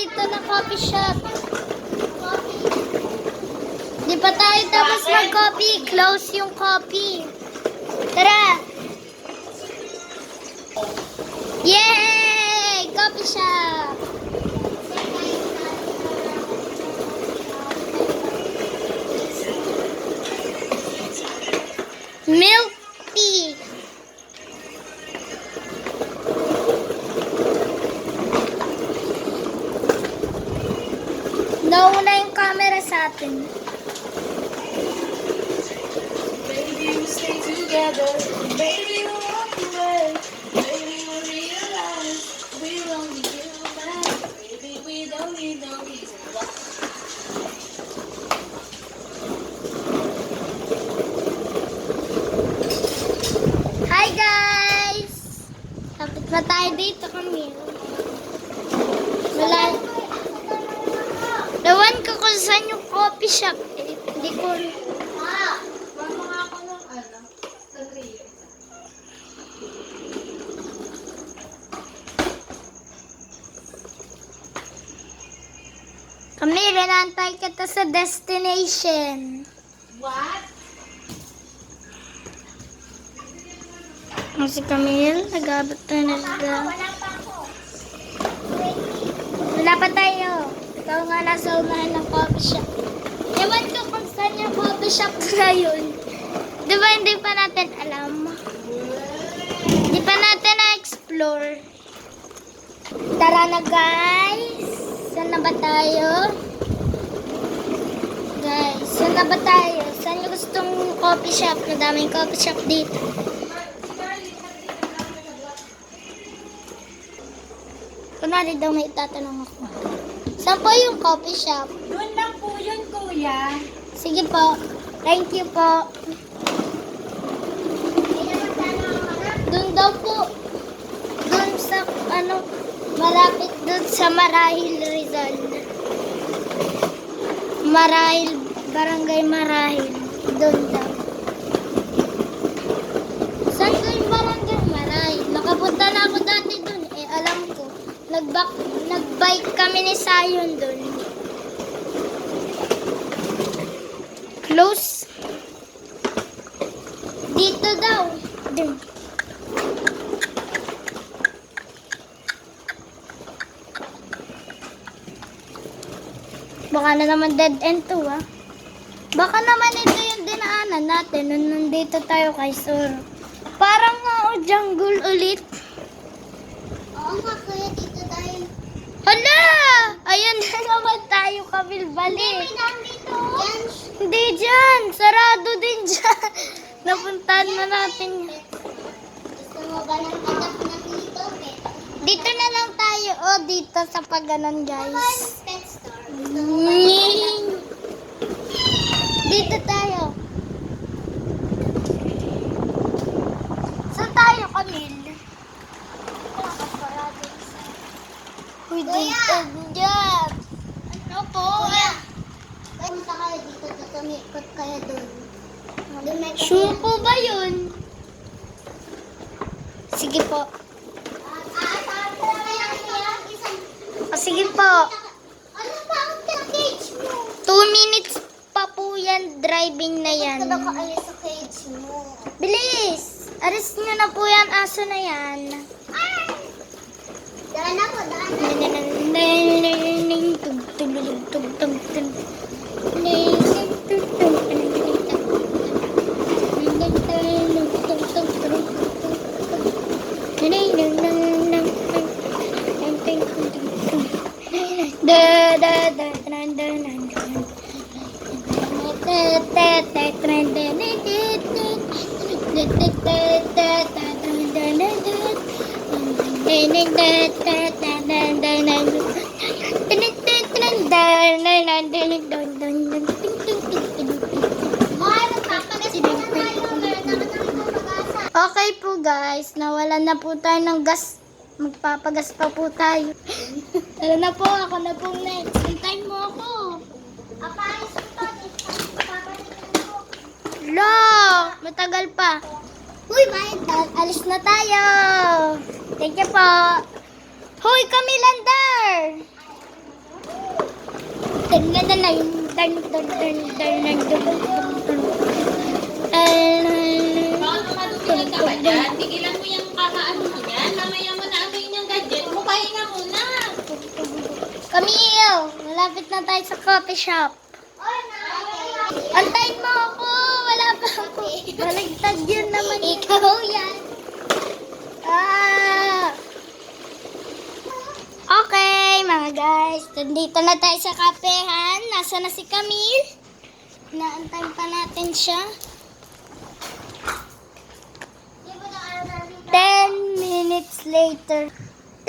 dito na coffee shop. Di pa tayo tapos mag-coffee. Close yung coffee. Tara! Yay! Coffee shop! Milk tea! Nauna yung camera sa atin. Baby, we stay together. Baby, we'll walk away. Baby, we'll realize we're only human. Baby, we don't need no reason why. Hi guys! Tapos na tayo dito kami. Wala. Nawan ko kung saan yung coffee shop. Eh, hindi ko. Mama nga ako ng sa Rio. Kami, rinantay kita sa destination. What? Si Camille, nag-abot na sila. Wala pa tayo. Ikaw nga nasa unahan ng coffee shop. Ewan ko kung saan yung coffee shop na yun. Di ba hindi pa natin alam? Hindi pa natin na-explore. Tara na guys. Saan na ba tayo? Guys, saan na ba tayo? Saan yung gustong coffee shop? Madaming coffee shop dito. Kunwari daw may itatanong ako. Saan po yung coffee shop? Doon lang po yun, kuya. Sige po. Thank you po. Doon daw po. Doon sa, malapit doon sa Marahil, Rizal. Marahil, Barangay Marahil. Doon daw. Saan ko yung Barangay Marahil? Nakapunta na ako dati doon. Eh, alam ko. Nag-bike kami ni Sayon doon. Close. Dito daw. Doon. Baka na naman dead end to, ah. Baka naman ito yung dinaanan natin nung nandito tayo kay Sur. Parang nga jungle ulit. Oo nga, kuya, dito tayo. Hala! Ayan na naman tayo, Camille, balik. Dito. Hindi dyan. Sarado din dyan. Napuntahan na natin. Gusto mo ba ng anak na dito? Dito na lang tayo. O, dito sa pagganon, guys. Pet store. Dito tayo. Saan tayo, Camille? Uy, dito dyan. Ano po? Punta kayo dito, tumikot kayo doon. Sure po ba yun? Sige po. O, sige po. Ano ba ang cage mo? 2 minutes pa po yan, driving na yan. Gusto ka alis sa cage mo. Bilis! Alis nyo na po yan, aso na yan. Daan ako, daan Okay po guys, nawalan na po tayo ng gas. Magpapagas pa po tayo. Tara na po, ako na po next. Hintayin mo ako. Apayos ko to. Lo, matagal pa. Uy, alis na tayo. Thank you po. Hoy, kami landar. Baka matutulog ka ba dyan? Tigilan mo yung kakaano mo dyan. Mamaya mo na amoyin yung gadget mo. Pahinga muna. Camille, malapit na tayo sa coffee shop. Antayin mo ako, wala pa ako. Baligtad yun naman. Ikaw yan. Okay, mga guys. Nandito na tayo sa kafehan. Nasa na si Camille? Inaantayin pa natin siya. 10 minutes later.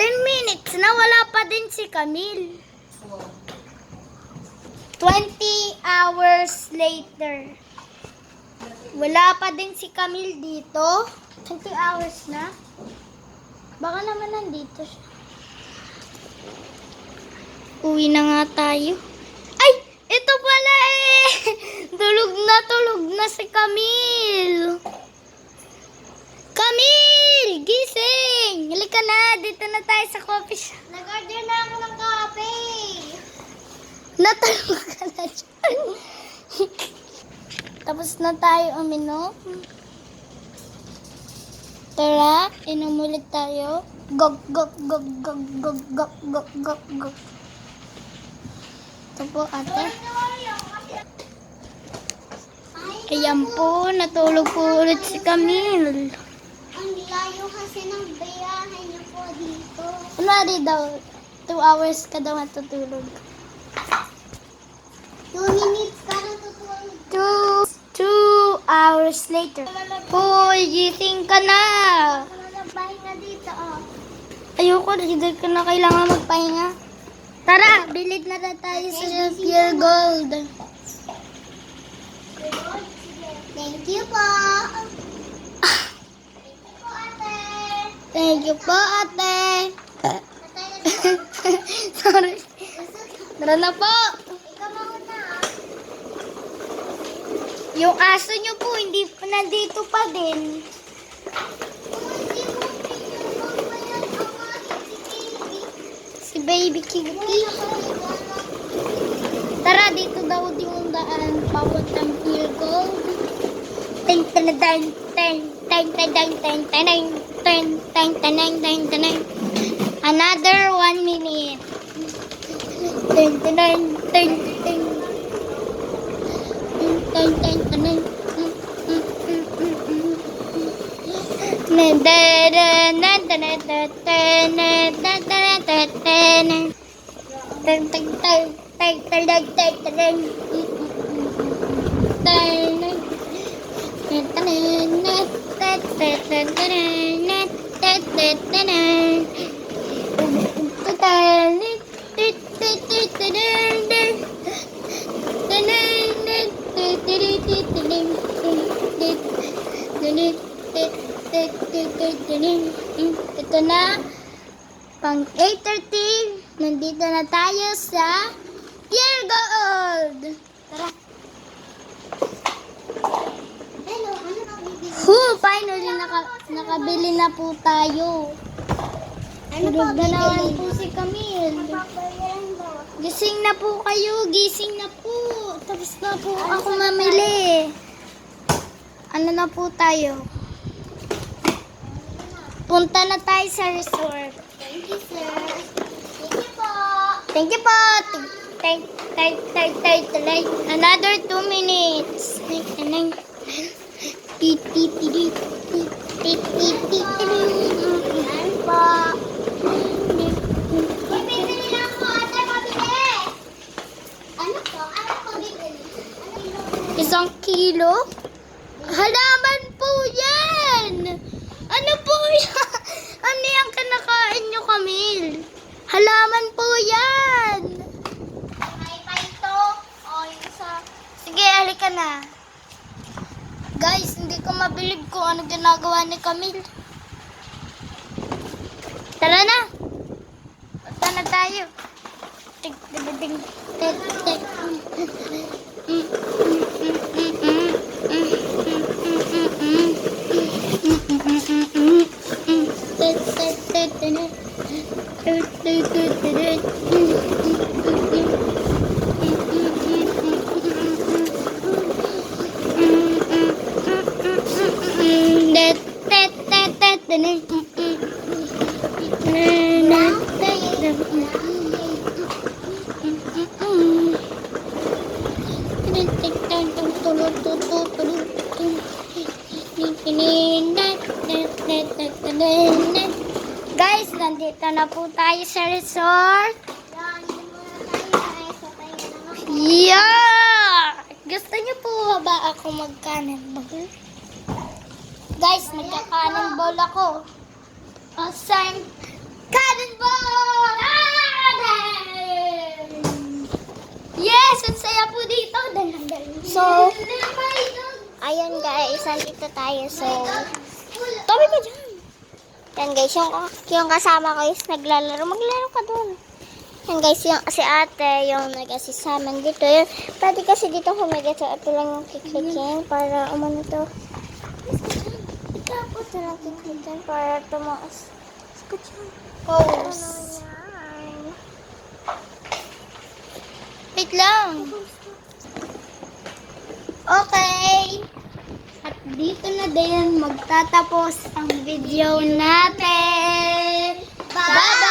10 minutes na wala pa din si Camille. 20 hours later. Wala pa din si Camille dito. 20 hours na. Baka naman nandito siya. Uwi na nga tayo. Ay! Ito pala eh! Tulog na si Camille. Camille! Gising! Halika na, dito na tayo sa coffee shop. Nag-order na ako ng coffee. Natulog ka na dyan. Tapos na tayo uminom. Tara, inom ulit tayo. Gog, gog, gog, gog, gog, gog, gog, gog, gog. Ito po, ate. Ayan po, natulog po ulit si Camille. Ang layo kasi ng biyahe niyo po dito. Kunwari daw, 2 hours ka daw matutulog. 2 minutes ka natutulog. 2 hours later. Hoy, gising ka na. Pahinga dito, oh. Ayoko, hindi ka na kailangan magpahinga. Tara, bilid na tayo sa Pure Gold. Thank you po. Thank you po, ate. Patay na dito. Sorry. Tara na po. Ikaw mauna, ah. Yung aso nyo po, hindi pa nandito pa din. Hindi mo pinapagbayan ang baby. Si Baby Kitty. Tara, dito daw yung daan papuntang Pure Gold. Ting ting ting ting ting ting ting ting ting ting ting ting ting ting. Another 1 minute. Ting ting ting ting ting. Ting ting ting. Ito na, pang 8:30, nandito na tayo sa Pure Gold. Tara. Hello, ano ka bibili? Finally, nakabili na po tayo. Ano Tulog pa na naman bibili? po si Camille. Papayan ba? Gising na po kayo, gising na po. Tapos na po ako mamili. Ano na po tayo? Punta na tayo sa resort. Thank you, sir. Thank you po. Thank you po. Another 2 minutes. Ano po? Bibili lang po, ate, mabili. Ano po? Ano po bibili? Isang kilo? Halaman po yan! Ano po yan? Ano yung kinakain nyo, Camille? Halaman po yan! May pa ito. O, yung sa... Sige, halika na. Guys, hindi ko mabilib kung ano ginagawa ni Camille. Tara na! Punta na tayo. Ting, ting, ting, ting, ting. guys, nandito na po tayo sa resort. Yan, yun muna tayo. Sa tayo na naman. Yeah! Gusto niyo po ba ako mag-cannonball? Guys, nagka-cannonball ako. Awesome! Cannonball! Yes! Ang saya po dito. So, ayun guys, nandito tayo. So, Tabi ka dyan. yan guys, yung kasama ko is naglalaro. Maglaro ka dun. Yan guys, yung si ate, yung nag-assist sa amin dito. Yun, pwede kasi dito humigit. So, ito lang yung kiklikin para umano to. Ito lang kiklikin para tumaas. Sko dyan. Pose. Wait lang. Okay. At dito na din magtatapos ang video natin. Bye!